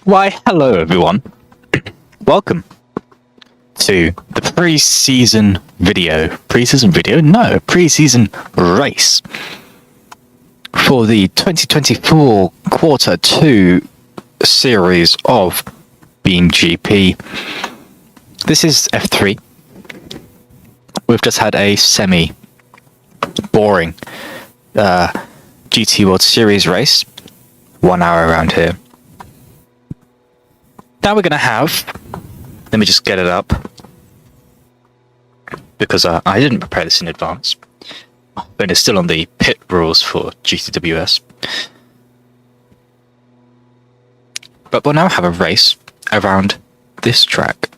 Why, hello everyone. Welcome to the pre-season video. Pre-season video? No, pre-season race for the 2024 Quarter 2 series of Beam GP. This is F3. We've just had a semi-boring GT World Series race. 1 hour around here. Now we're going to have, let me just get it up, because I didn't prepare this in advance, but it's still on the pit rules for GTWS. But we'll now have a race around this track.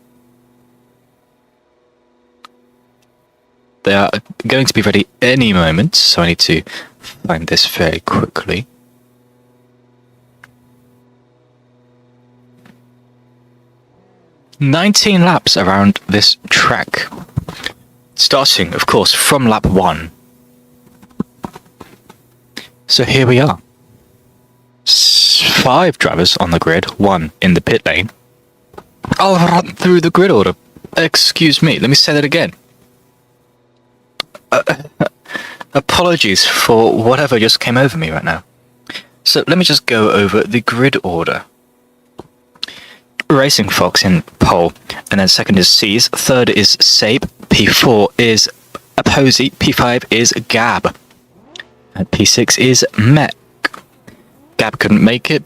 They are going to be ready any moment, so I need to find this very quickly. "19 laps around this track, starting, of course, from lap 1. So here we are. 5 drivers on the grid, 1 in the pit lane. I'll run through the grid order. Excuse me, let me say that again. Apologies for whatever just came over me right now. So let me just go over the grid order. Racing Fox in pole, and then second is C's, third is Sabe, P4 is Posey, P5 is Gab, and P6 is Mech. Gab couldn't make it.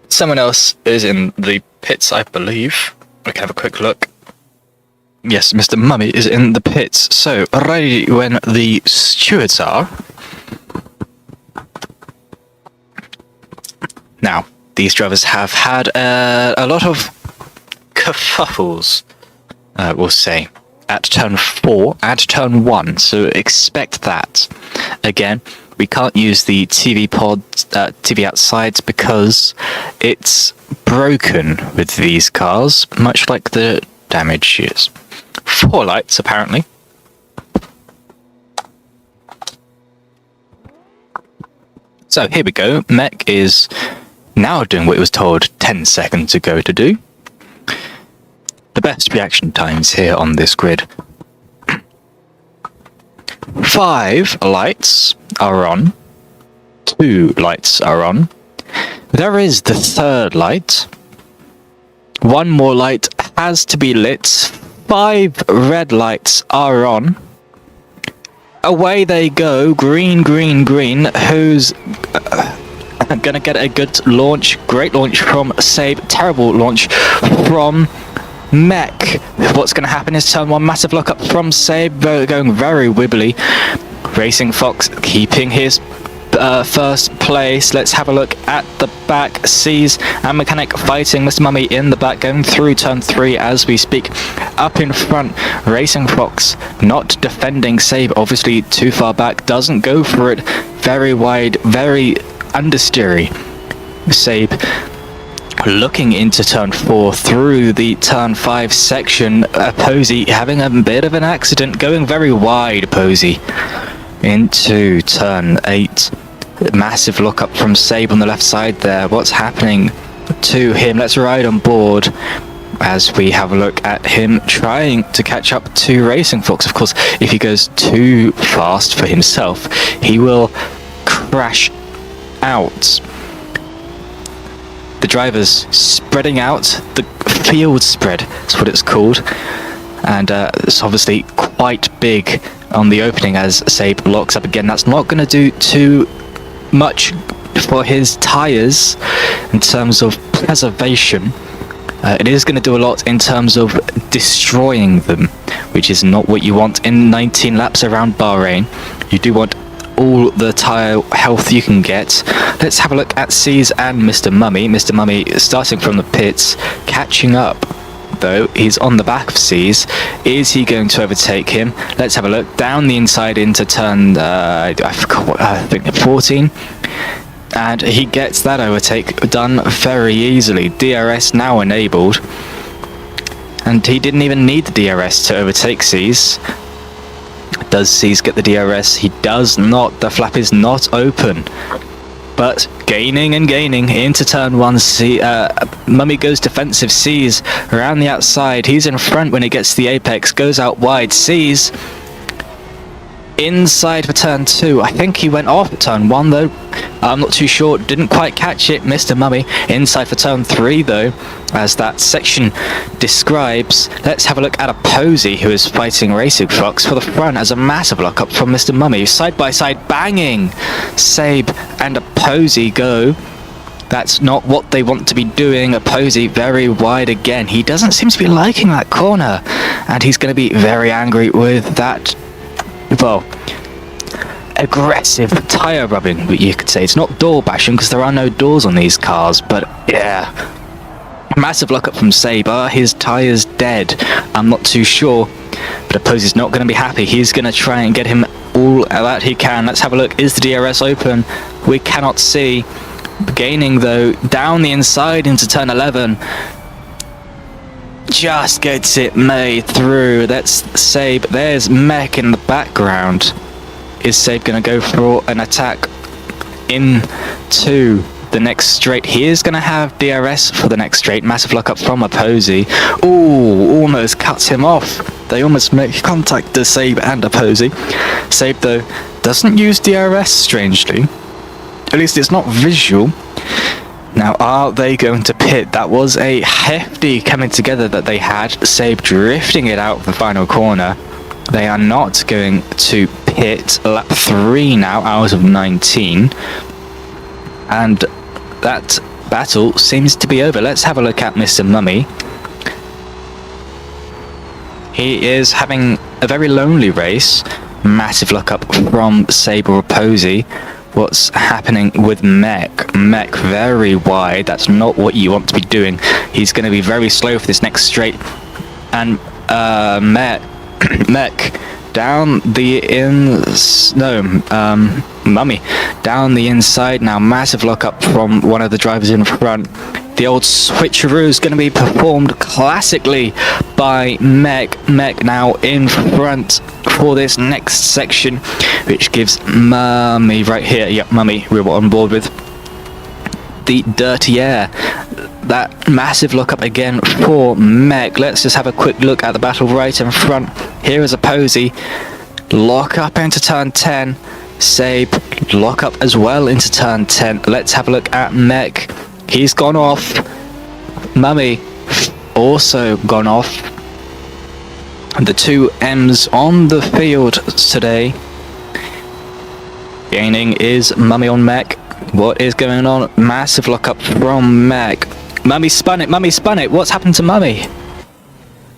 Someone else is in the pits, I believe. We can have a quick look. Yes, Mr. Mummy is in the pits. So, ready when the stewards are. Now, these drivers have had a lot of kerfuffles, we'll say, at turn 4 and turn 1, so expect that. Again, we can't use the TV outsides because it's broken with these cars, much like the damage is. 4 lights, apparently. So here we go. Mech is now doing what it was told 10 seconds ago to do. The best reaction times here on this grid. 5 lights are on. 2 lights are on. There is the 3rd light. 1 more light has to be lit. 5 red lights are on. Away they go. Green, green, green. Who's gonna get a good launch? Great launch from Sabe. Terrible launch from Mech. What's gonna happen is turn 1, massive lock up from Sabe, going very wibbly. Racing Fox keeping his first place. Let's have a look at the back. C's and Mechanic fighting. Mr. Mummy in the back, going through turn 3 as we speak. Up in front, Racing Fox not defending Sabe, obviously too far back, doesn't go for it. Very wide, very understeery. Sabe looking into turn 4 through the turn 5 section. Posey having a bit of an accident, going very wide. Posey into turn 8. Massive look up from Sabe on the left side there. What's happening to him? Let's ride on board as we have a look at him trying to catch up to Racing Fox. Of course, if he goes too fast for himself, he will crash out. The drivers spreading out, the field spread is what it's called, and it's obviously quite big on the opening as Sabe locks up again. That's not going to do too much for his tyres in terms of preservation. It is going to do a lot in terms of destroying them, which is not what you want in 19 laps around Bahrain. You do want all the tyre health you can get. Let's have a look at C's and Mr. Mummy. Mr. Mummy starting from the pits, catching up though. He's on the back of C's. Is he going to overtake him? Let's have a look down the inside into turn I forgot what, I think 14, and he gets that overtake done very easily. DRS now enabled, and he didn't even need the DRS to overtake C's. Does C's get the DRS? He does not. The flap is not open. But Gaining and gaining into turn 1. Mummy goes defensive, sees around the outside. He's in front when he gets to the apex, goes out wide, sees inside for turn 2. I think he went off turn 1 though. I'm not too sure. Didn't quite catch it. Mr. Mummy inside for turn 3 though, as that section describes. Let's have a look at a Posey who is fighting Racing Fox for the front as a massive lockup from Mr. Mummy. Side by side banging. Sabe and a Posey go. That's not what they want to be doing. A Posey very wide again. He doesn't seem to be liking that corner, and he's going to be very angry with that. Well, aggressive tire rubbing, you could say. It's not door bashing because there are no doors on these cars, but yeah, massive lockup from Saber. His tire's dead. I'm not too sure, but Posey's not going to be happy. He's going to try and get him all that he can. Let's have a look. Is the DRS open? We cannot see. Gaining though down the inside into turn 11. Just gets it made through. That's Sabe. There's Mech in the background. Is Sabe going to go for an attack into the next straight? He is going to have DRS for the next straight. Massive lock up from a Posey. Ooh, almost cuts him off. They almost make contact to Sabe and a Posey. Sabe though doesn't use DRS, strangely. At least it's not visual. Now, are they going to pit? That was a hefty coming together that they had. Sabe drifting it out of the final corner. They are not going to pit. Lap 3 now out of 19. And that battle seems to be over. Let's have a look at Mr. Mummy. He is having a very lonely race. Massive lock up from Sabe or Posey. What's happening with Mech? Mech very wide. That's not what you want to be doing. He's going to be very slow for this next straight. And Mech down the Mummy down the inside now. Massive lock up from one of the drivers in front. The old switcheroo is going to be performed classically by Mech. Mech now in front for this next section, which gives Mummy right here. Yep, Mummy, we're on board with the dirty air. That massive look up again for Mech. Let's just have a quick look at the battle right in front. Here is a Posey. Lock up into turn 10. Sabe, lock up as well into turn 10. Let's have a look at Mech. He's gone off. Mummy also gone off. The two M's on the field today. Gaining is Mummy on Mech. What is going on? Massive lockup from Mech. Mummy spun it. Mummy spun it. What's happened to Mummy?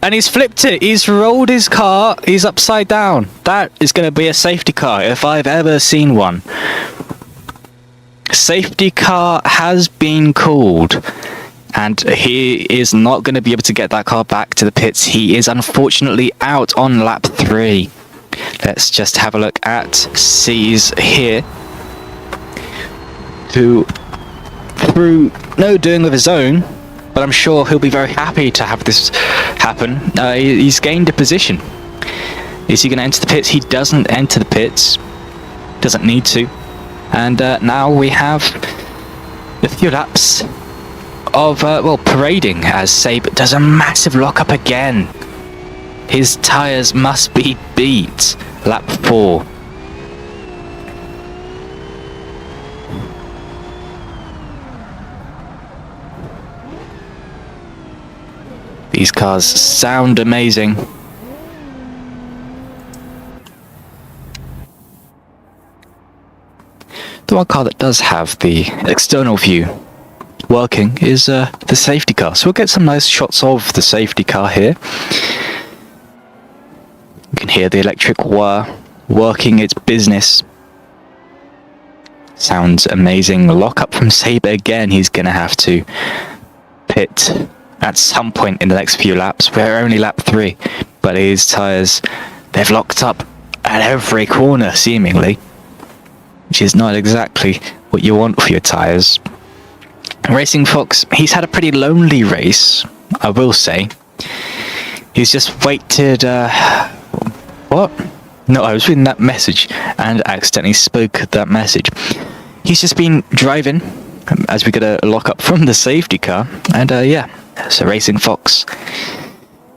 And he's flipped it. He's rolled his car. He's upside down. That is going to be a safety car if I've ever seen one. Safety car has been called. And he is not going to be able to get that car back to the pits. He is unfortunately out on lap 3. Let's just have a look at C's here, who, through no doing of his own, but I'm sure he'll be very happy to have this happen. He's gained a position. Is he going to enter the pits? He doesn't enter the pits. Doesn't need to. And now we have a few laps of, parading as Sabe does a massive lockup again. His tyres must be beat. Lap 4. These cars sound amazing. The one car that does have the external view working is the safety car. So we'll get some nice shots of the safety car here. You can hear the electric wire working its business. Sounds amazing. Lock up from Saber again. He's going to have to pit at some point in the next few laps. We're only lap 3, but his tyres, they've locked up at every corner seemingly, which is not exactly what you want for your tyres. Racing Fox, he's had a pretty lonely race, I will say. He's just waited, what? No, I was reading that message and accidentally spoke that message. He's just been driving as we get a lock up from the safety car, and yeah, so Racing Fox.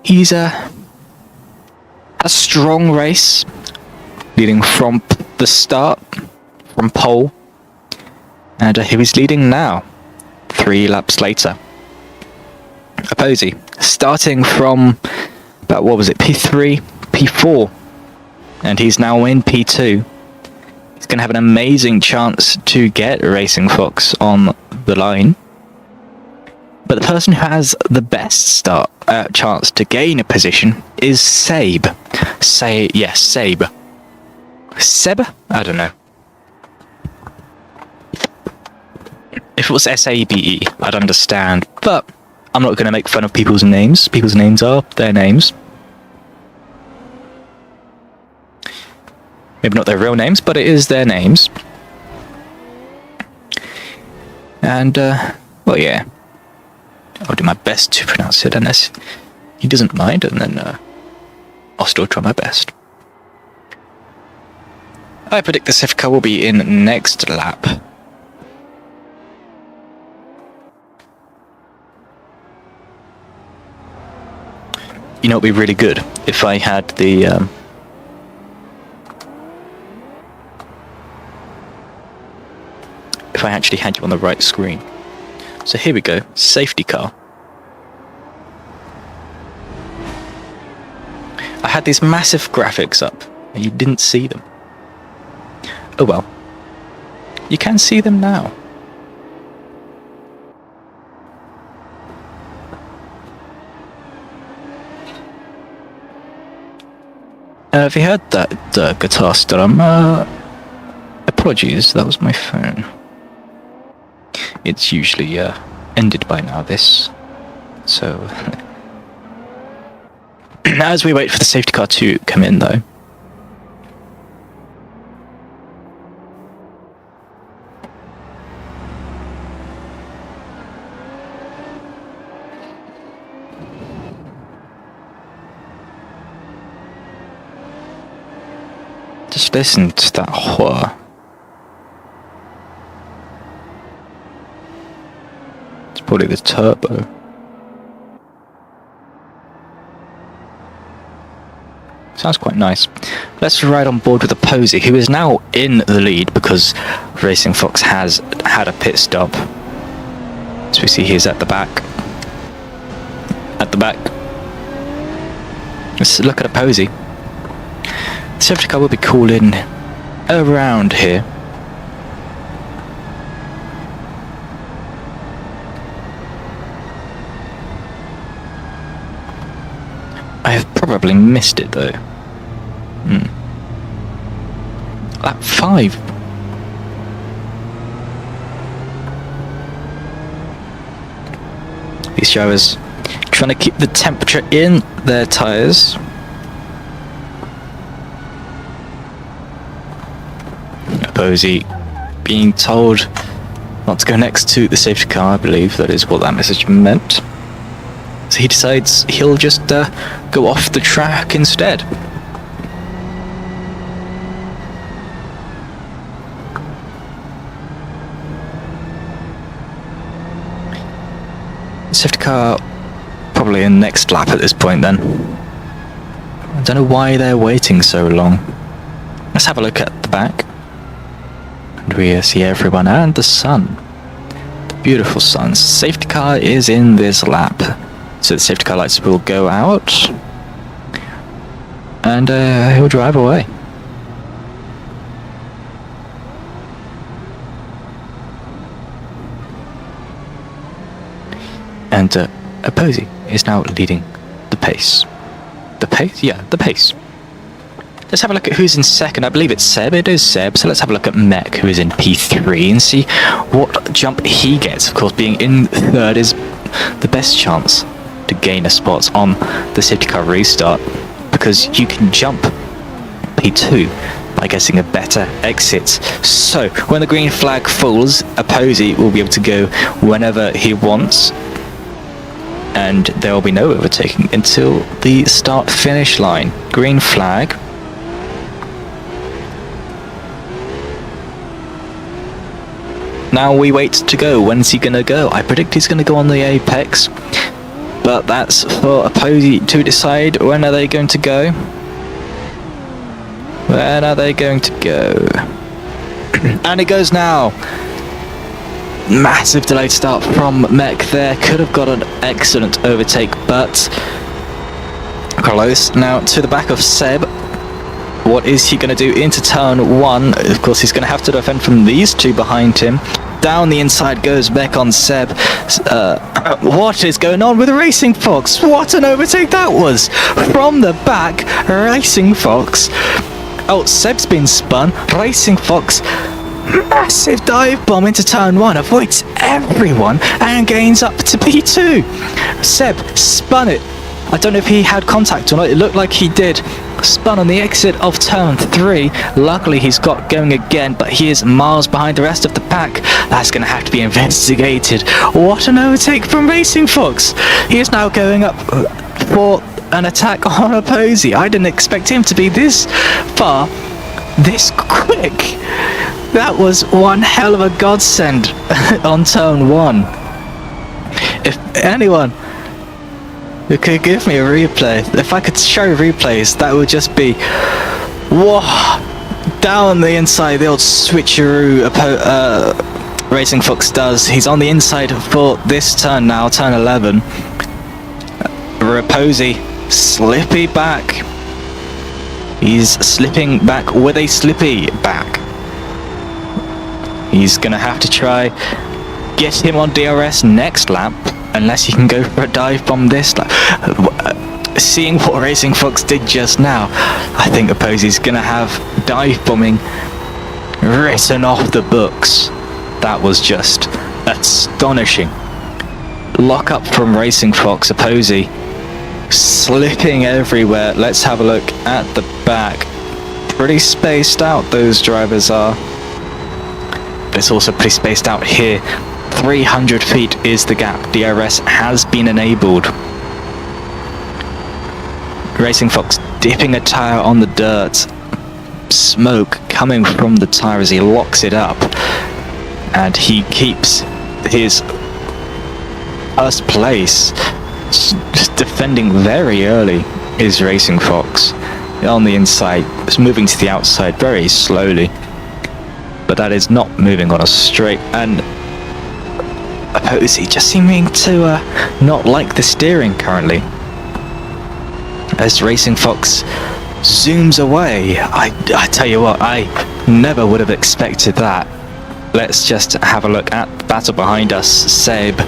He's had a strong race, leading from the start, from pole, and he was leading now, 3 laps later. Posey, starting from about, what was it, P3, P4, and he's now in P2. He's going to have an amazing chance to get Racing Fox on the line. But the person who has the best chance to gain a position is Seb. Seb. Seb? I don't know. If it was S-A-B-E, I'd understand, but I'm not going to make fun of people's names. People's names are their names. Maybe not their real names, but it is their names. And, well, yeah. I'll do my best to pronounce it, unless he doesn't mind, and then I'll still try my best. I predict the safety car will be in next lap. You know, it'd be really good if I had the if I actually had you on the right screen. So here we go, safety car. I had these massive graphics up, and you didn't see them. Oh well. You can see them now. If you heard that guitar strum, apologies, that was my phone. It's usually ended by now, this. So, as we wait for the safety car to come in, though. Just listen to that whir. It's probably the turbo. Sounds quite nice. Let's ride on board with the Posey, who is now in the lead because Racing Fox has had a pit stop. As we see, he's at the back. At the back. Let's look at a Posey. The safety car will be cooling around here. I have probably missed it though. Lap 5. These drivers trying to keep the temperature in their tyres. Posey being told not to go next to the safety car, I believe that is what that message meant. So he decides he'll just go off the track instead. Safety car probably in next lap at this point then. I don't know why they're waiting so long. Let's have a look at the back. And we see everyone and the sun. The beautiful sun. Safety car is in this lap. So the safety car lights will go out. And he'll drive away. And Posey is now leading the pace. The pace? Yeah, the pace. Let's have a look at who's in second. I believe it's Seb. It is Seb. So let's have a look at Mech, who is in P3, and see what jump he gets. Of course, being in third is the best chance to gain a spot on the safety car restart, because you can jump P2 by getting a better exit. So when the green flag falls, a Posey will be able to go whenever he wants, and there will be no overtaking until the start-finish line. Green flag. Now we wait to go. When's he gonna go? I predict he's gonna go on the apex, but that's for Opposey to decide. When are they going to go? When are they going to go? And it goes now. Massive delayed start from Mech there. Could have got an excellent overtake, but close. Now to the back of Seb. What is he going to do into turn 1? Of course, he's going to have to defend from these two behind him. Down the inside goes Mech on Seb. What is going on with Racing Fox? What an overtake that was! From the back, Racing Fox. Oh, Seb's been spun. Racing Fox, massive dive bomb into turn 1, avoids everyone and gains up to P2. Seb spun it. I don't know if he had contact or not. It looked like he did. Spun on the exit of turn 3. Luckily he's got going again, but he is miles behind the rest of the pack. That's going to have to be investigated. What an overtake from Racing Fox. He is now going up for an attack on Opposey. I didn't expect him to be this far, this quick. That was one hell of a godsend on turn 1. If anyone who could give me a replay, if I could show replays, that would just be, whoa, down the inside, the old switcheroo Racing Fox does. He's on the inside for this turn now, turn 11. Raposey, slippy back. He's slipping back with a slippy back. He's gonna have to try get him on DRS next lap, unless he can go for a dive bomb this lap. Seeing what Racing Fox did just now, I think Opposey's gonna have dive bombing written off the books. That was just astonishing. Lock up from Racing Fox. Opposey slipping everywhere. Let's have a look at the back. Pretty spaced out those drivers are. But it's also pretty spaced out here. 300 feet is the gap. DRS has been enabled. Racing Fox dipping a tire on the dirt. Smoke coming from the tire as he locks it up. And he keeps his first place. Just defending very early is Racing Fox. On the inside, it's moving to the outside very slowly. But that is not moving on a straight, and Opposey just seeming to not like the steering currently. As Racing Fox zooms away, I tell you what, I never would have expected that. Let's just have a look at the battle behind us. Seb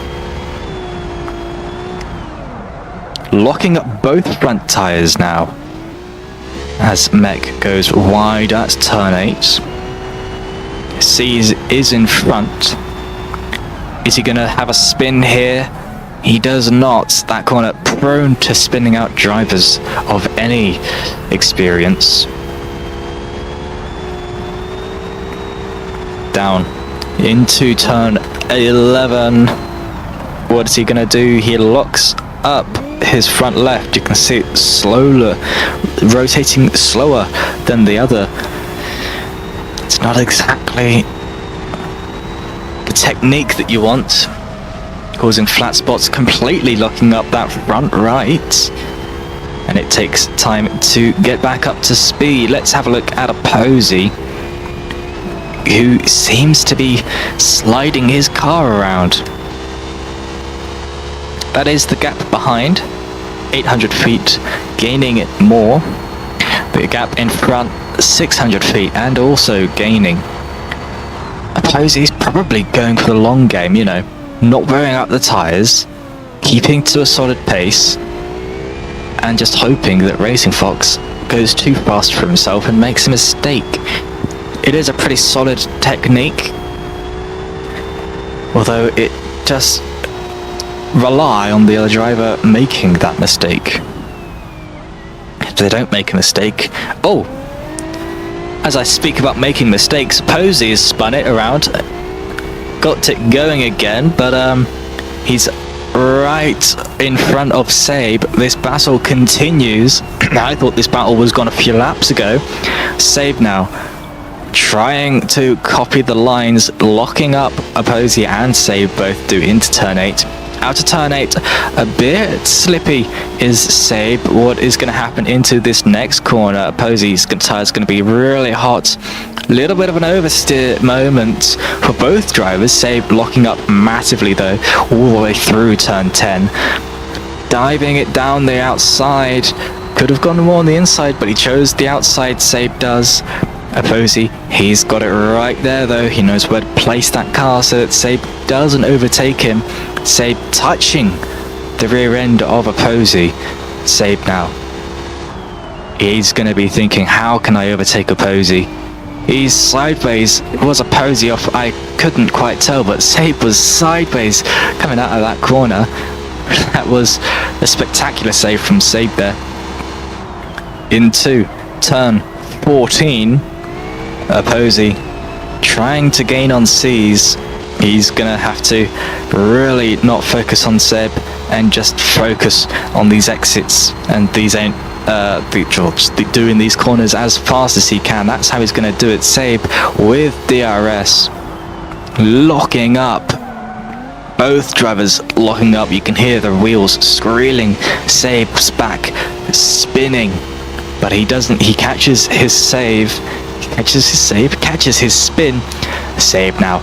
locking up both front tyres now as Mech goes wide at turn 8. Sees is in front. Is he going to have a spin here? He does not. That corner prone to spinning out drivers of any experience. Down into turn 11. What is he going to do? He locks up his front left. You can see it slowly rotating slower than the other. It's not exactly the technique that you want, causing flat spots, completely locking up that front right, and it takes time to get back up to speed. Let's have a look at Opposey, who seems to be sliding his car around. That is the gap behind, 800 feet, gaining it more. The gap in front, 600 feet, and also gaining. Opposey's probably going for the long game, you know, not wearing out the tyres, keeping to a solid pace, and just hoping that Racing Fox goes too fast for himself and makes a mistake. It is a pretty solid technique, although it does rely on the other driver making that mistake. If they don't make a mistake... Oh! As I speak about making mistakes, Opposey has spun it around, got it going again, but he's right in front of Seb. This battle continues. I thought this battle was gone a few laps ago. Seb now trying to copy the lines, locking up Opposy and Save both do into turn 8. Out of turn 8, a bit slippy is Save. What is going to happen into this next corner? Opposy's tyre's going to be really hot. Little bit of an oversteer moment for both drivers. Save locking up massively though, all the way through turn 10. Diving it down the outside. Could have gone more on the inside, but he chose the outside. Save does. Opposy, he's got it right there though. He knows where to place that car so that Save doesn't overtake him. Save touching the rear end of Opposy. Save now. He's going to be thinking, how can I overtake Opposy? He's sideways. It was Opposy off, I couldn't quite tell, but Save was sideways coming out of that corner. That was a spectacular save from Save there. Into turn 14, Opposy trying to gain on C's. He's gonna have to really not focus on Seb and just focus on these exits, and these ain't just doing these corners as fast as he can. That's how he's gonna do it. Seb with DRS locking up. Both drivers locking up. You can hear the wheels squealing. Save's back spinning, but he doesn't. He catches his save. Catches his spin. Save now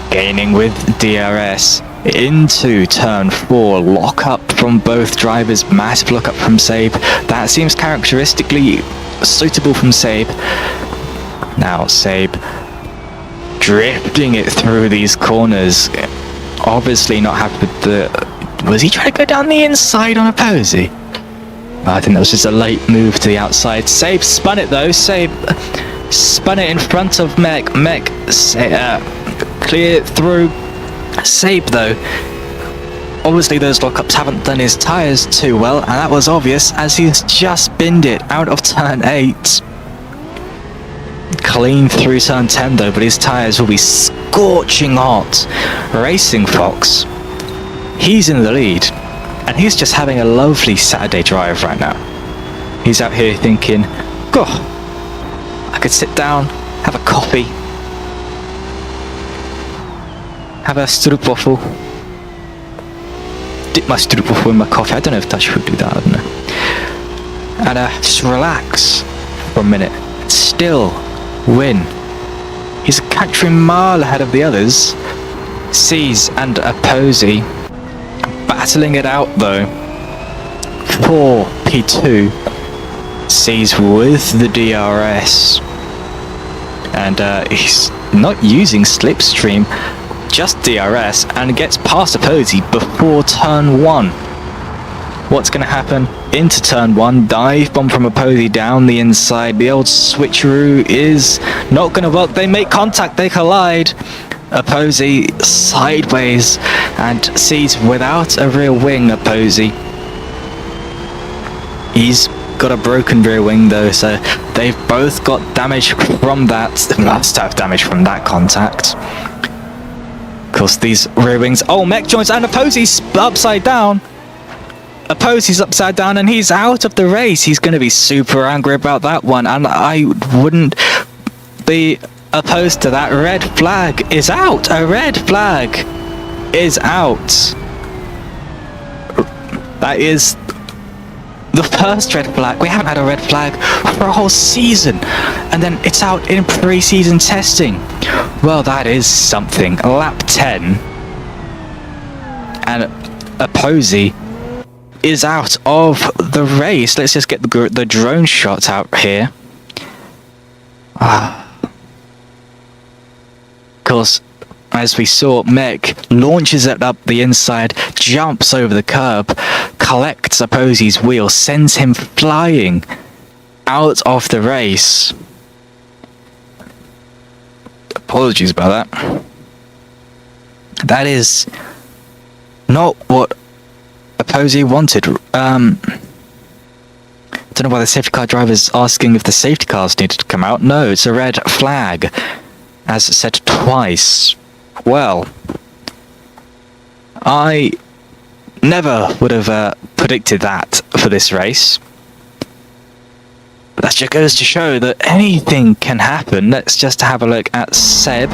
gaining with DRS into turn 4. Lock up from both drivers. Massive lock up from Save. That seems characteristically suitable from Save. Now Save drifting it through these corners. Obviously not happy with the... Was he trying to go down the inside on Opposy? I think that was just a late move to the outside. Save spun it though. Save spun it in front of Mech. Mech clear through. Save though, obviously those lockups haven't done his tyres too well, and that was obvious as he's just binned it out of turn 8. Clean through turn 10 though, but his tyres will be scorching hot. Racing Fox, he's in the lead, and he's just having a lovely Saturday drive right now. He's out here thinking, goh, I could sit down, have a coffee, have a stroopwafel, dip my stroopwafel in my coffee. I don't know if Dutch would do that, I don't know. And just relax for a minute, still win. He's a country mile ahead of the others. C's and Opposy battling it out though for P2. C's with the DRS, and he's not using Slipstream, just DRS, and gets past Opposy before turn 1. What's going to happen into turn 1? Dive bomb from Opposy down the inside. The old switcheroo is not going to work. They make contact, they collide. Opposy sideways, and sees without a rear wing. Opposy, he's got a broken rear wing though, so they've both got damage from that. They must have damage from that contact. Of course, these rear wings. Oh, Mech joins, and Opposy's upside down. Opposy's upside down, and he's out of the race. He's going to be super angry about that one, and I wouldn't be opposed to that. Red flag is out. A red flag is out. That is the first red flag. We haven't had a red flag for a whole season, and then it's out in pre-season testing. Well, that is something. Lap 10, and Opposy is out of the race. Let's just get the drone shot out here. Of course, as we saw, Mech launches it up the inside, jumps over the curb, collects Opposy's wheel, sends him flying out of the race. Apologies about that. That is not what Opposy wanted. I don't know why the safety car driver's asking if the safety cars needed to come out. No, it's a red flag, as said twice. Well, I never would have predicted that for this race. That just goes to show that anything can happen. Let's just have a look at Seb.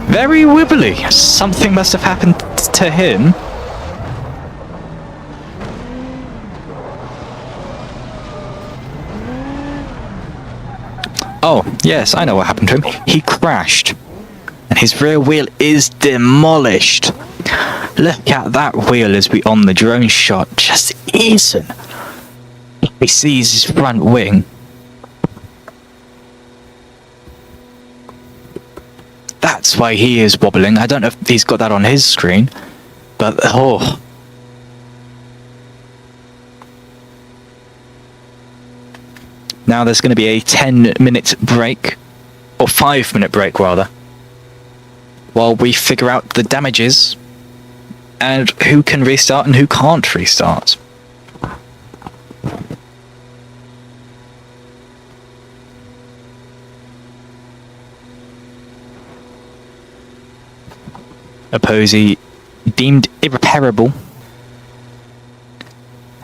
Very wibbly. Something must have happened to him. Oh, yes, I know what happened to him. He crashed. And his rear wheel is demolished. Look at that wheel as we on the drone shot. Just isn't. He sees his front wing. That's why he is wobbling. I don't know if he's got that on his screen. But, oh. Now there's going to be a 10-minute break. Or 5-minute break, rather. While we figure out the damages. And who can restart and who can't restart. Opposey deemed irreparable.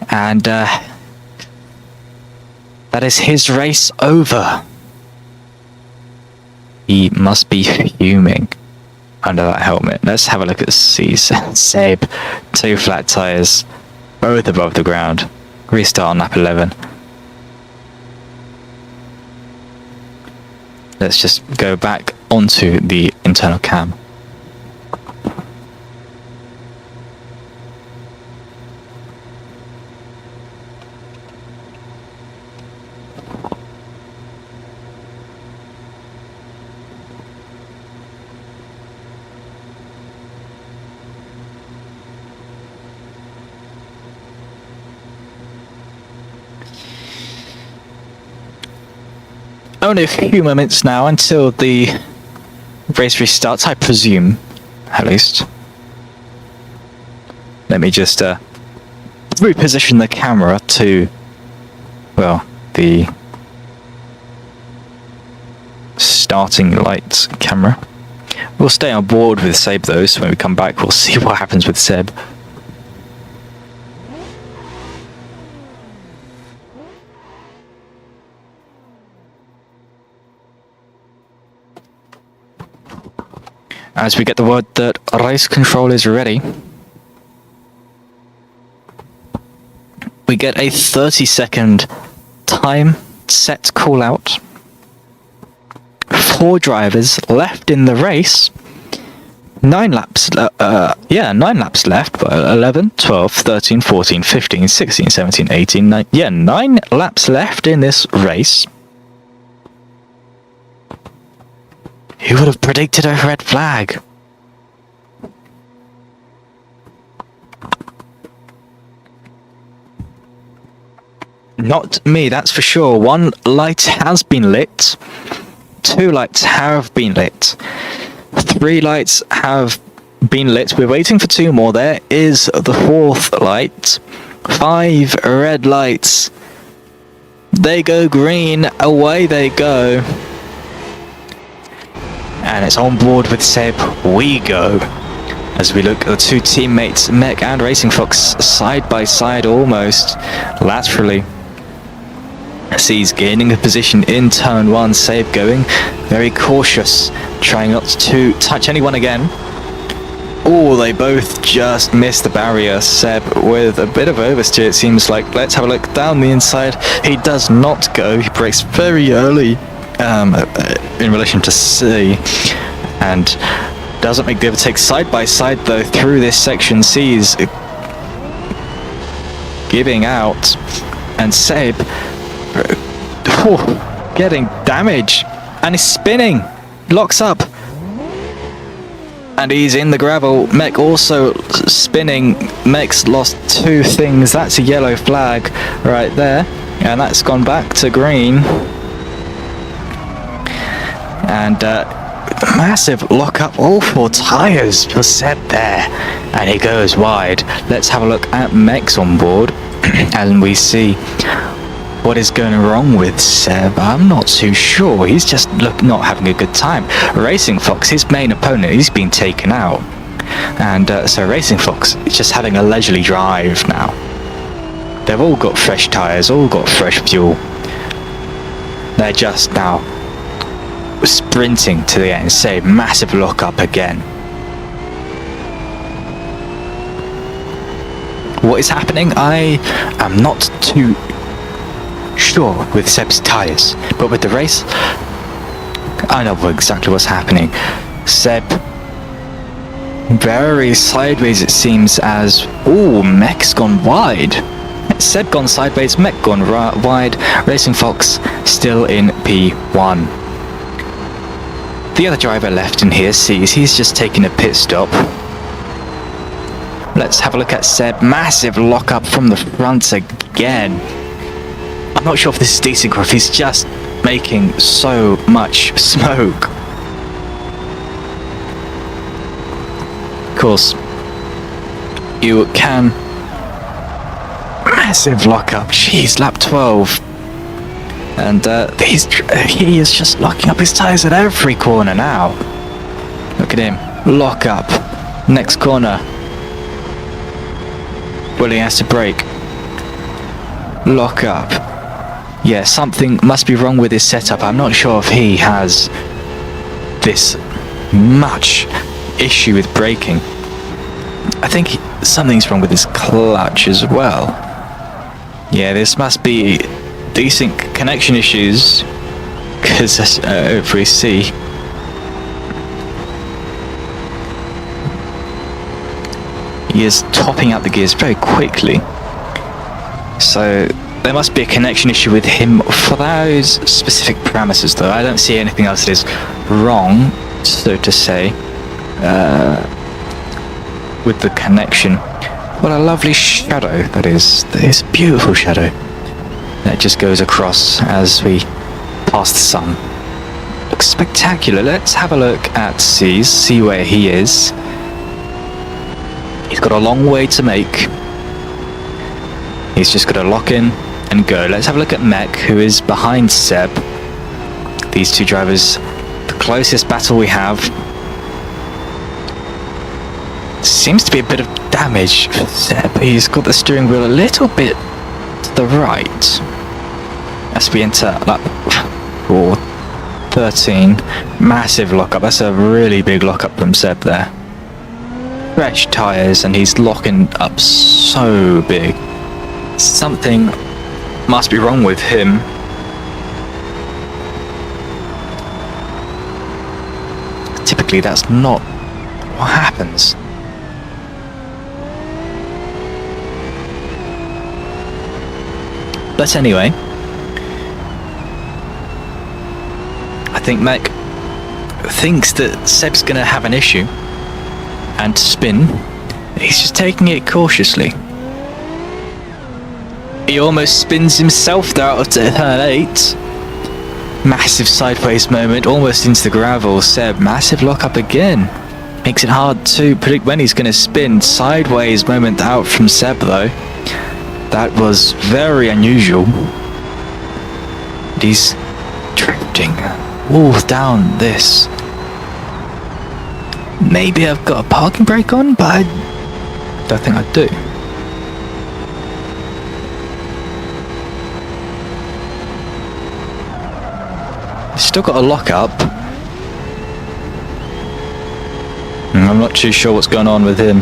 And that is his race over. He must be fuming under that helmet. Let's have a look at Seb. 2 flat tyres, both above the ground. Restart on lap 11. Let's just go back onto the internal cam. Only a few moments now until the race restarts, I presume, at least. Let me just reposition the camera to, well, the starting lights camera. We'll stay on board with Seb though, so when we come back we'll see what happens with Seb. As we get the word that race control is ready, we get a 30-second time set call out. 4 drivers left in the race. 9 laps, 9 laps left, but 11, 12, 13, 14, 15, 16, 17, 18, 9 laps left in this race. Who would have predicted a red flag? Not me, that's for sure. 1 light has been lit. 2 lights have been lit. 3 lights have been lit. We're waiting for 2 more. There is the 4th light. 5 red lights. They go green. Away they go. And it's on board with Seb. We go. As we look at the 2 teammates, Mech and Racing Fox, side by side almost. Laterally. As he's gaining a position in turn 1. Seb going very cautious. Trying not to touch anyone again. Oh, they both just missed the barrier. Seb with a bit of oversteer, it seems like. Let's have a look down the inside. He does not go. He brakes very early. In relation to C, and doesn't make the overtake side by side though through this section. C's giving out, and Seb getting damage, and he's spinning, locks up, and he's in the gravel. Mech also spinning. Mech's lost 2 things. That's a yellow flag right there, and that's gone back to green. And massive lock-up, all 4 tyres for Seb there, and he goes wide. Let's have a look at Mech's on board, and we see what is going wrong with Seb. I'm not too sure. He's just not having a good time. Racing Fox, his main opponent, he's been taken out, and so Racing Fox is just having a leisurely drive now. They've all got fresh tyres, all got fresh fuel. They're just now sprinting to the end. Say, massive lock-up again. What is happening? I am not too sure with Seb's tyres, but with the race, I know exactly what's happening. Seb very sideways, it seems, as Mech's gone wide. Seb gone sideways, Mech gone wide. Racing Fox still in P1. The other driver left in here sees he's just taking a pit stop. Let's have a look at Seb. Massive lock up from the front again. I'm not sure if this is decent or if he's just making so much smoke. Of course, you can. Massive lock up. Jeez, lap 12. And he is just locking up his tyres at every corner now. Look at him. Lock up. Next corner. Well, he has to brake. Lock up. Yeah, something must be wrong with his setup. I'm not sure if he has this much issue with braking. I think something's wrong with his clutch as well. Yeah, this must be decent connection issues, because if we see, he is topping out the gears very quickly, so there must be a connection issue with him for those specific parameters, though. I don't see anything else that is wrong, so to say, with the connection. What a lovely shadow that is. That is a beautiful shadow that just goes across as we pass the sun. Looks spectacular. Let's have a look at C's, see where he is. He's got a long way to make. He's just got to lock in and go. Let's have a look at Mech, who is behind Seb. These two drivers, the closest battle we have. Seems to be a bit of damage for Seb. He's got the steering wheel a little bit to the right as we enter lap 13. Massive lockup. That's a really big lockup from Seb there. Fresh tyres, and he's locking up so big. Something must be wrong with him. Typically that's not what happens. But anyway, I think Mech thinks that Seb's going to have an issue and spin. He's just taking it cautiously. He almost spins himself there out to turn 8. Massive sideways moment, almost into the gravel. Seb, massive lock up again. Makes it hard to predict when he's going to spin. Sideways moment out from Seb though. That was very unusual. He's drifting all down this. Maybe I've got a parking brake on, but I don't think I do. Still got a lock up. I'm not too sure what's going on with him.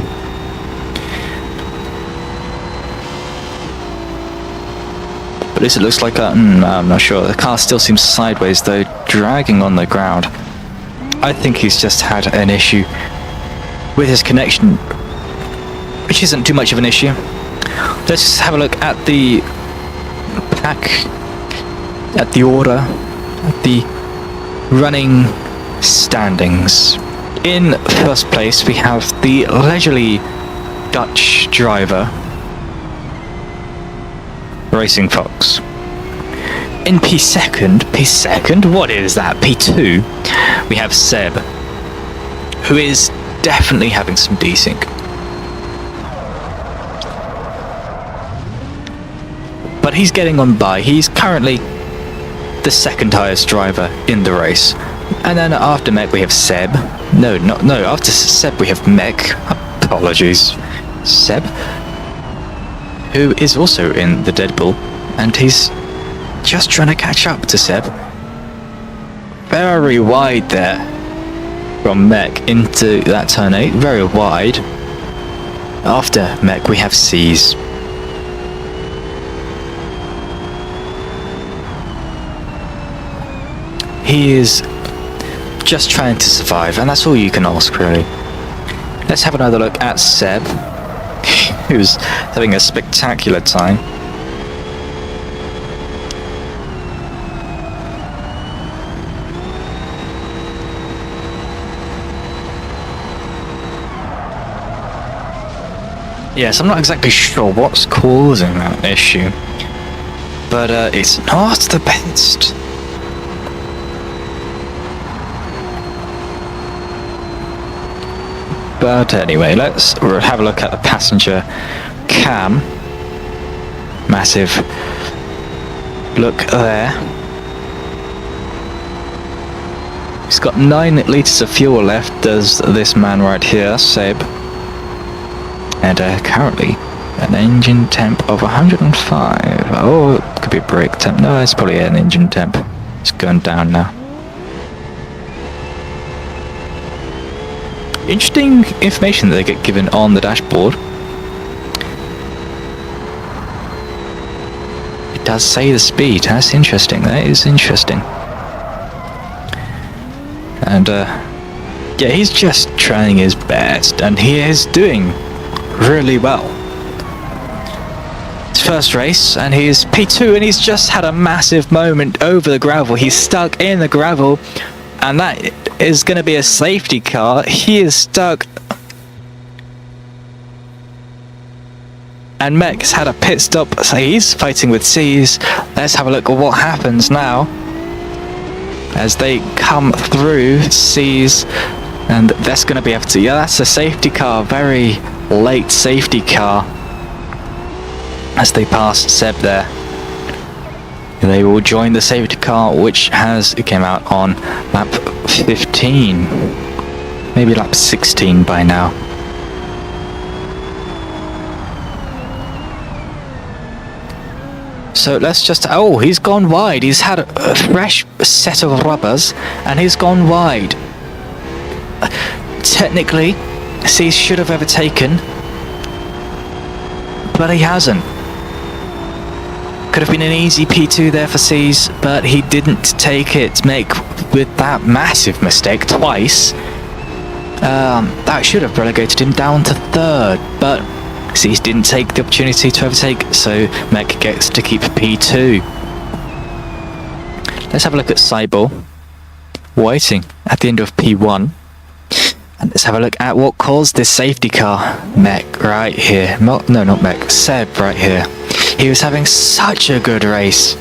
But at least it looks like I'm not sure. The car still seems sideways though, dragging on the ground. I think he's just had an issue with his connection, which isn't too much of an issue. Let's just have a look at the pack, at the order, at the running standings. In first place we have the leisurely Dutch driver, Racing Fox. In P2, what is that? P2, we have Seb, who is definitely having some desync. But he's getting on by. He's currently the second highest driver in the race. And then after Mech we have Seb. After Seb we have Mech. Apologies. Seb, who is also in the Dead Bull, and he's just trying to catch up to Seb. Very wide there from Mech into that turn 8, very wide. After Mech we have C's. He is just trying to survive, and that's all you can ask really. Let's have another look at Seb, who's having a spectacular time. Yes, I'm not exactly sure what's causing that issue, but it's not the best. But anyway, let's have a look at the passenger cam. Massive look there. He's got 9 litres of fuel left, does this man right here, Seb. And currently an engine temp of 105. Oh, it could be brake temp. No, it's probably an engine temp. It's going down now. Interesting information that they get given on the dashboard. It does say the speed. That's interesting. That is interesting. And yeah, he's just trying his best, and he is doing really well. His first race, and he's P2, and he's just had a massive moment over the gravel. He's stuck in the gravel, and that is going to be a safety car. He is stuck, and Mech's had a pit stop, so he's fighting with C's. Let's have a look at what happens now as they come through C's, and that's going to be able to, yeah, that's a safety car, very late safety car as they pass Seb there. They will join the safety car, which came out on lap 15, maybe lap 16 by now. So let's just, oh, he's gone wide. He's had a fresh set of rubbers and he's gone wide. Technically, C should have overtaken, but he hasn't. Could have been an easy P2 there for C's, but he didn't take it. Make with that massive mistake twice. That should have relegated him down to 3rd, but C's didn't take the opportunity to overtake, so Mech gets to keep P2. Let's have a look at Cyball, waiting at the end of P1. And let's have a look at what caused this safety car. Mech right here. No, not Mech. Seb right here. He was having such a good race,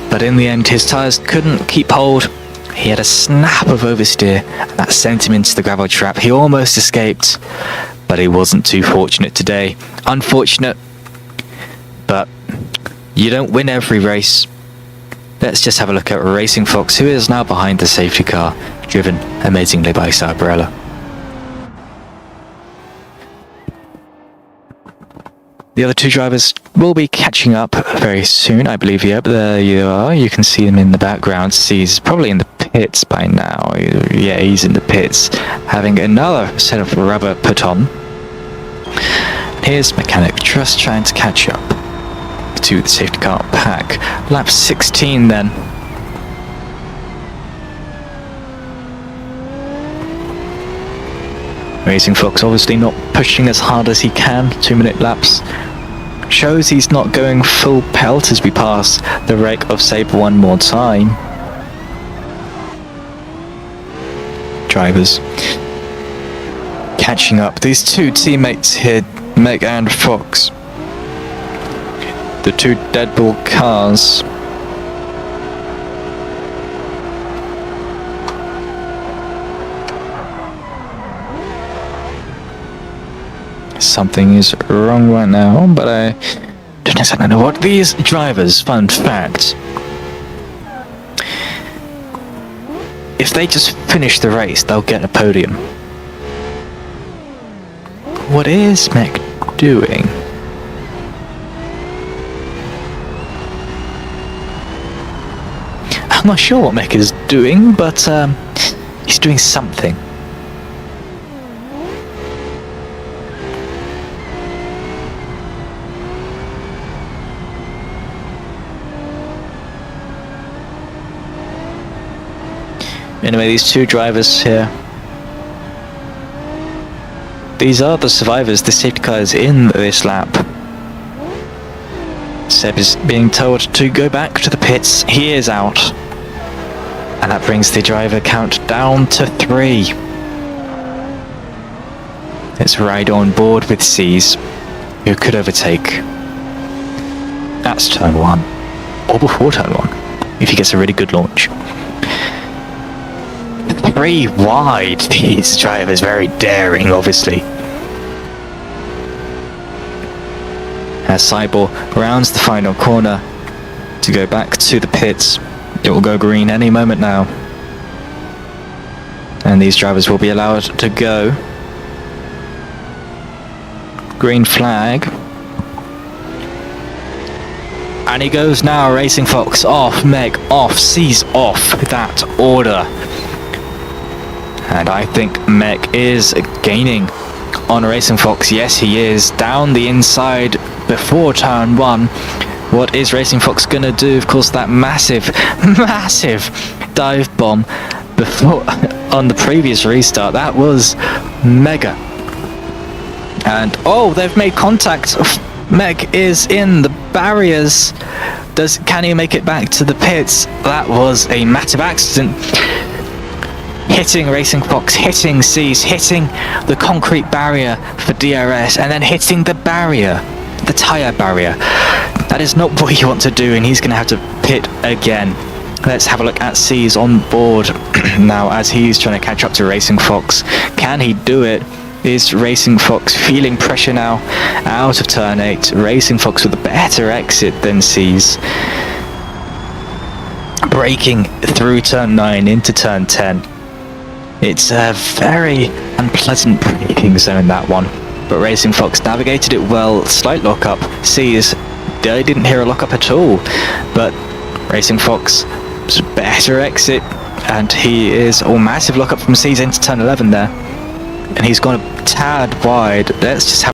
but in the end his tyres couldn't keep hold. He had a snap of oversteer, and that sent him into the gravel trap. He almost escaped, but he wasn't too fortunate today. Unfortunate, but you don't win every race. Let's just have a look at Racing Fox, who is now behind the safety car, driven amazingly by Sabrella. The other two drivers will be catching up very soon, I believe. Yep, there you are. You can see them in the background. He's probably in the pits by now. Yeah, he's in the pits, having another set of rubber put on. Here's Mechanic just trying to catch up to the safety car pack. Lap 16 then. Racing Fox obviously not pushing as hard as he can. 2-minute laps. Shows he's not going full pelt as we pass the wreck of Sabre one more time. Drivers catching up. These two teammates here, Meg and Fox. The two Dead Bull cars. Something is wrong right now, but I don't exactly know what. These drivers, fun fact, if they just finish the race, they'll get a podium. What is Mech doing? I'm not sure what Mech is doing, but he's doing something. Anyway, these two drivers here. These are the survivors, the safety car is in this lap. Seb is being told to go back to the pits. He is out. And that brings the driver count down to 3. Let's ride on board with C's, who could overtake. That's turn 1. Or before turn 1, if he gets a really good launch. 3 wide, these drivers, very daring, obviously. As Cybor rounds the final corner to go back to the pits, it will go green any moment now. And these drivers will be allowed to go. Green flag. And he goes now, Racing Fox off, Meg off, C's off, that order. And I think Mech is gaining on Racing Fox. Yes, he is. Down the inside before turn 1. What is Racing Fox going to do? Of course, that massive dive bomb before on the previous restart. That was mega. And, oh, they've made contact. Mech is in the barriers. Can he make it back to the pits? That was a massive accident. Hitting Racing Fox, hitting C's, hitting the concrete barrier for DRS, and then hitting the barrier, the tyre barrier. That is not what you want to do, and he's going to have to pit again. Let's have a look at C's on board now as he's trying to catch up to Racing Fox. Can he do it? Is Racing Fox feeling pressure now out of turn 8? Racing Fox with a better exit than C's. Braking through turn 9 into turn 10. It's a very unpleasant braking zone, that one. But Racing Fox navigated it well. Slight lockup. C's, I didn't hear a lockup at all. But Racing Fox, better exit. And he is, massive lockup from C's into turn 11 there. And he's gone a tad wide. Let's just have